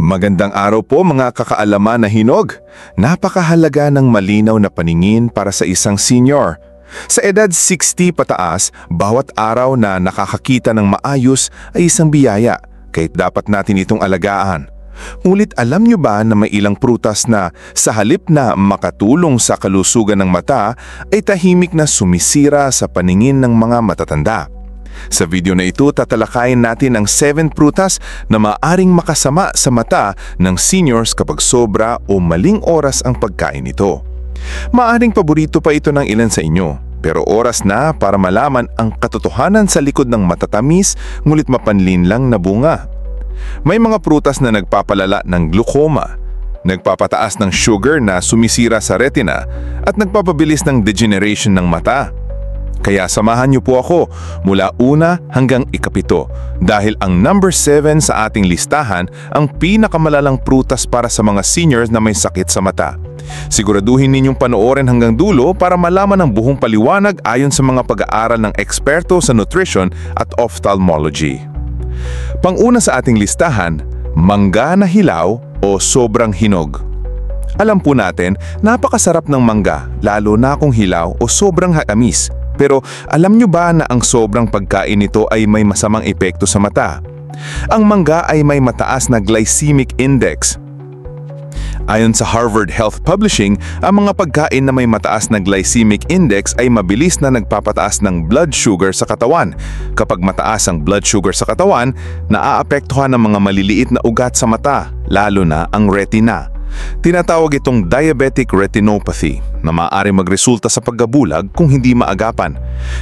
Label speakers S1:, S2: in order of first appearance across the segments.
S1: Magandang araw po mga kakaalaman na hinog. Napakahalaga ng malinaw na paningin para sa isang senior. Sa edad 60 pataas, bawat araw na nakakakita ng maayos ay isang biyaya, kahit dapat natin itong alagaan. Ngunit alam nyo ba na may ilang prutas na sa halip na makatulong sa kalusugan ng mata ay tahimik na sumisira sa paningin ng mga matatanda? Sa video na ito, tatalakayin natin ang 7 prutas na maaaring makasama sa mata ng seniors kapag sobra o maling oras ang pagkain nito. Maaaring paborito pa ito ng ilan sa inyo, pero oras na para malaman ang katotohanan sa likod ng matatamis ngunit mapanlinlang na bunga. May mga prutas na nagpapalala ng glaucoma, nagpapataas ng sugar na sumisira sa retina at nagpapabilis ng degeneration ng mata. Kaya samahan niyo po ako mula una hanggang ikapito dahil ang number 7 sa ating listahan ang pinakamalalang prutas para sa mga seniors na may sakit sa mata. Siguraduhin ninyong panoorin hanggang dulo para malaman ang buong paliwanag ayon sa mga pag-aaral ng eksperto sa nutrition at ophthalmology. Pang-una sa ating listahan, mangga na hilaw o sobrang hinog. Alam po natin, napakasarap ng mangga lalo na kung hilaw o sobrang hatamis. Pero alam nyo ba na ang sobrang pagkain nito ay may masamang epekto sa mata? Ang mangga ay may mataas na glycemic index. Ayon sa Harvard Health Publishing, ang mga pagkain na may mataas na glycemic index ay mabilis na nagpapataas ng blood sugar sa katawan. Kapag mataas ang blood sugar sa katawan, naaapektuhan ng mga maliliit na ugat sa mata, lalo na ang retina. Tinatawag itong diabetic retinopathy na maaari magresulta sa pagkabulag kung hindi maagapan.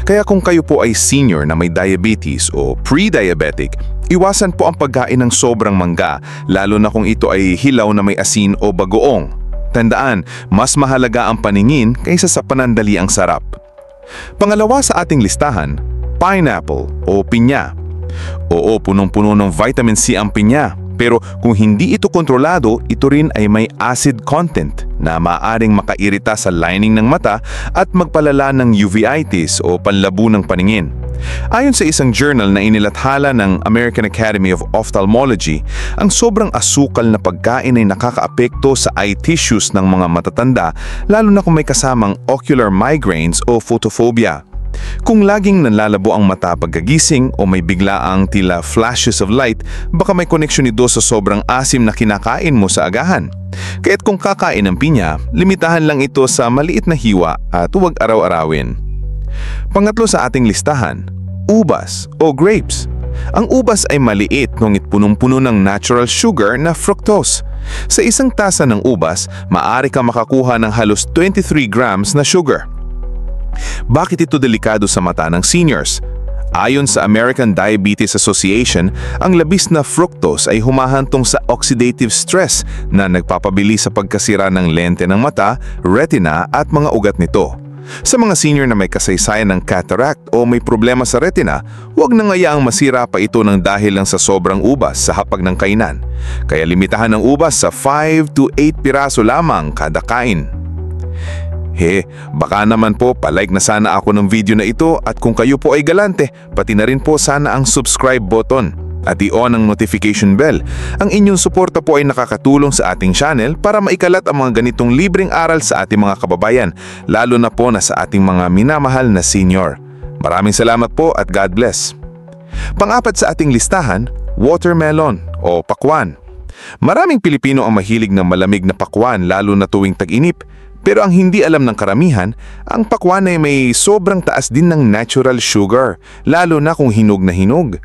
S1: Kaya kung kayo po ay senior na may diabetes o pre-diabetic, iwasan po ang pagkain ng sobrang mangga, lalo na kung ito ay hilaw na may asin o bagoong. Tandaan, mas mahalaga ang paningin kaysa sa panandaliang sarap. Pangalawa sa ating listahan, pineapple o pinya. Oo, punong-puno ng vitamin C ang pinya. Pero kung hindi ito kontrolado, ito rin ay may acid content na maaaring makairita sa lining ng mata at magpalala ng uveitis o panlabo ng paningin. Ayon sa isang journal na inilathala ng American Academy of Ophthalmology, ang sobrang asukal na pagkain ay nakakaapekto sa eye tissues ng mga matatanda, lalo na kung may kasamang ocular migraines o photophobia. Kung laging nalalabo ang mata pagkagising o may biglaang tila flashes of light, baka may koneksyon ito sa sobrang asim na kinakain mo sa agahan. Kaya't kung kakain ng pinya, limitahan lang ito sa maliit na hiwa at huwag araw-arawin. Pangatlo sa ating listahan, ubas o grapes. Ang ubas ay maliit ngunit punong-puno ng natural sugar na fructose. Sa isang tasa ng ubas, maaari kang makakuha ng halos 23 grams na sugar. Bakit ito delikado sa mata ng seniors? Ayon sa American Diabetes Association, ang labis na fructose ay humahantong sa oxidative stress na nagpapabili sa pagkasira ng lente ng mata, retina at mga ugat nito. Sa mga senior na may kasaysayan ng cataract o may problema sa retina, huwag nang hayaang masira pa ito ng dahil lang sa sobrang ubas sa hapag ng kainan. Kaya limitahan ang ubas sa 5 to 8 piraso lamang kada kain. Baka naman po palike na sana ako ng video na ito at kung kayo po ay galante, pati na rin po sana ang subscribe button at i-on ang notification bell. Ang inyong suporta po ay nakakatulong sa ating channel para maikalat ang mga ganitong libreng aral sa ating mga kababayan, lalo na po na sa ating mga minamahal na senior. Maraming salamat po at God bless. Pang-apat sa ating listahan, watermelon o pakwan. Maraming Pilipino ang mahilig ng malamig na pakwan lalo na tuwing tag-inip. Pero ang hindi alam ng karamihan, ang pakwan ay may sobrang taas din ng natural sugar, lalo na kung hinog na hinog.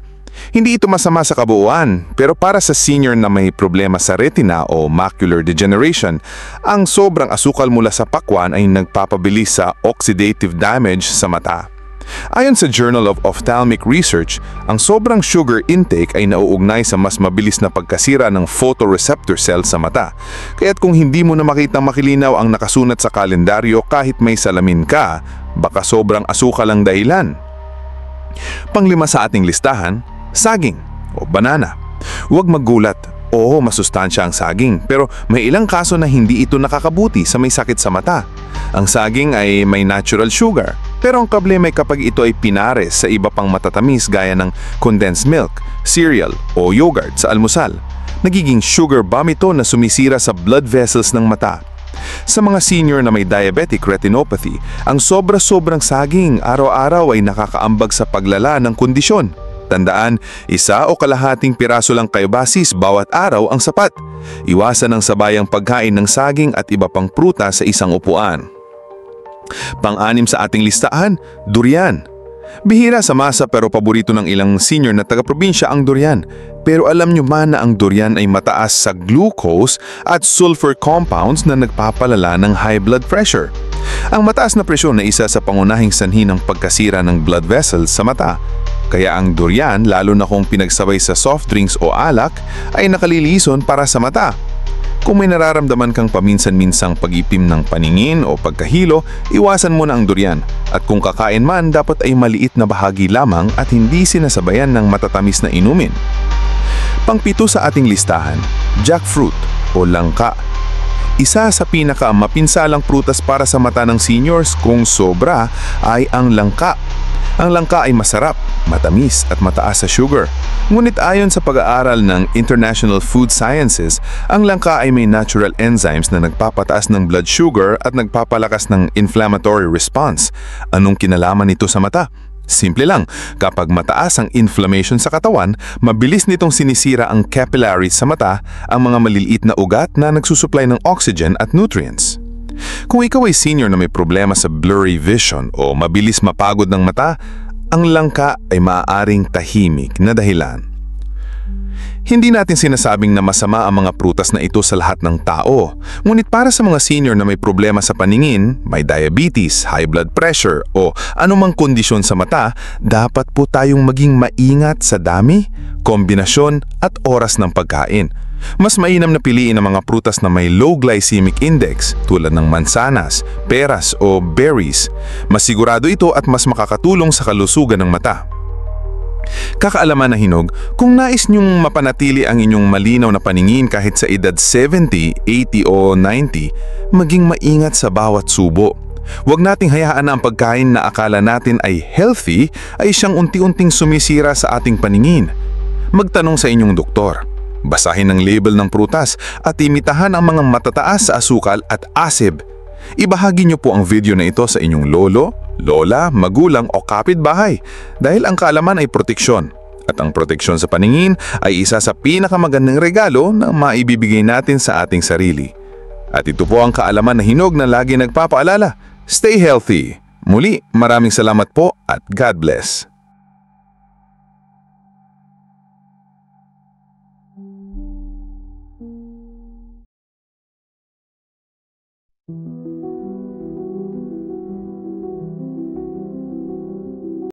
S1: Hindi ito masama sa kabuuan, pero para sa senior na may problema sa retina o macular degeneration, ang sobrang asukal mula sa pakwan ay nagpapabilis sa oxidative damage sa mata. Ayon sa Journal of Ophthalmic Research, ang sobrang sugar intake ay nauugnay sa mas mabilis na pagkasira ng photoreceptor cells sa mata. Kaya't kung hindi mo na makitang makilinaw ang nakasulat sa kalendaryo kahit may salamin ka, baka sobrang asukal ang dahilan. Panglima sa ating listahan, saging o banana. Huwag maggulat. Oo, masustansya ang saging, pero may ilang kaso na hindi ito nakakabuti sa may sakit sa mata. Ang saging ay may natural sugar, pero ang problema ay kapag ito ay pinares sa iba pang matatamis gaya ng condensed milk, cereal o yogurt sa almusal. Nagiging sugar bomb ito na sumisira sa blood vessels ng mata. Sa mga senior na may diabetic retinopathy, ang sobra-sobrang saging araw-araw ay nakakaambag sa paglala ng kondisyon. Tandaan, 1 o kalahating piraso lang kayo basis bawat araw ang sapat. Iwasan ang sabayang pagkain ng saging at iba pang pruta sa isang upuan. Pang-anim sa ating listahan, durian. Bihira sa masa pero paborito ng ilang senior na taga-probinsya ang durian. Pero alam nyo ba na ang durian ay mataas sa glucose at sulfur compounds na nagpapalala ng high blood pressure? Ang mataas na presyon ay isa sa pangunahing sanhi ng pagkasira ng blood vessels sa mata. Kaya ang durian, lalo na kung pinagsabay sa soft drinks o alak, ay nakalilison para sa mata. Kung may nararamdaman kang paminsan-minsang pag-ipim ng paningin o pagkahilo, iwasan mo na ang durian. At kung kakain man, dapat ay maliit na bahagi lamang at hindi sinasabayan ng matatamis na inumin. Pang-7 sa ating listahan, jackfruit o langka. Isa sa pinaka-mapinsalang prutas para sa mata ng seniors kung sobra ay ang langka. Ang langka ay masarap, matamis at mataas sa sugar. Ngunit ayon sa pag-aaral ng International Food Sciences, ang langka ay may natural enzymes na nagpapataas ng blood sugar at nagpapalakas ng inflammatory response. Anong kinalaman nito sa mata? Simple lang, kapag mataas ang inflammation sa katawan, mabilis nitong sinisira ang capillaries sa mata, ang mga maliliit na ugat na nagsusupply ng oxygen at nutrients. Kung ikaw ay senior na may problema sa blurry vision o mabilis mapagod ng mata, ang langka ay maaaring tahimik na dahilan. Hindi natin sinasabing na masama ang mga prutas na ito sa lahat ng tao. Ngunit para sa mga senior na may problema sa paningin, may diabetes, high blood pressure o anumang kondisyon sa mata, dapat po tayong maging maingat sa dami, kombinasyon at oras ng pagkain. Mas mainam na piliin ang mga prutas na may low glycemic index tulad ng mansanas, peras o berries. Mas sigurado ito at mas makakatulong sa kalusugan ng mata. Kakaalaman na hinog, kung nais niyong mapanatili ang inyong malinaw na paningin kahit sa edad 70, 80 o 90, maging maingat sa bawat subo. Huwag nating hayaan na ang pagkain na akala natin ay healthy ay siyang unti-unting sumisira sa ating paningin. Magtanong sa inyong doktor. Basahin ang label ng prutas at imitahan ang mga matataas sa asukal at asib. Ibahagi niyo po ang video na ito sa inyong lolo, lola, magulang o kapitbahay dahil ang kaalaman ay proteksyon. At ang proteksyon sa paningin ay isa sa pinakamagandang regalo na maibibigay natin sa ating sarili. At ito po ang kaalaman na hinog na lagi nagpapaalala. Stay healthy! Muli, maraming salamat po at God bless!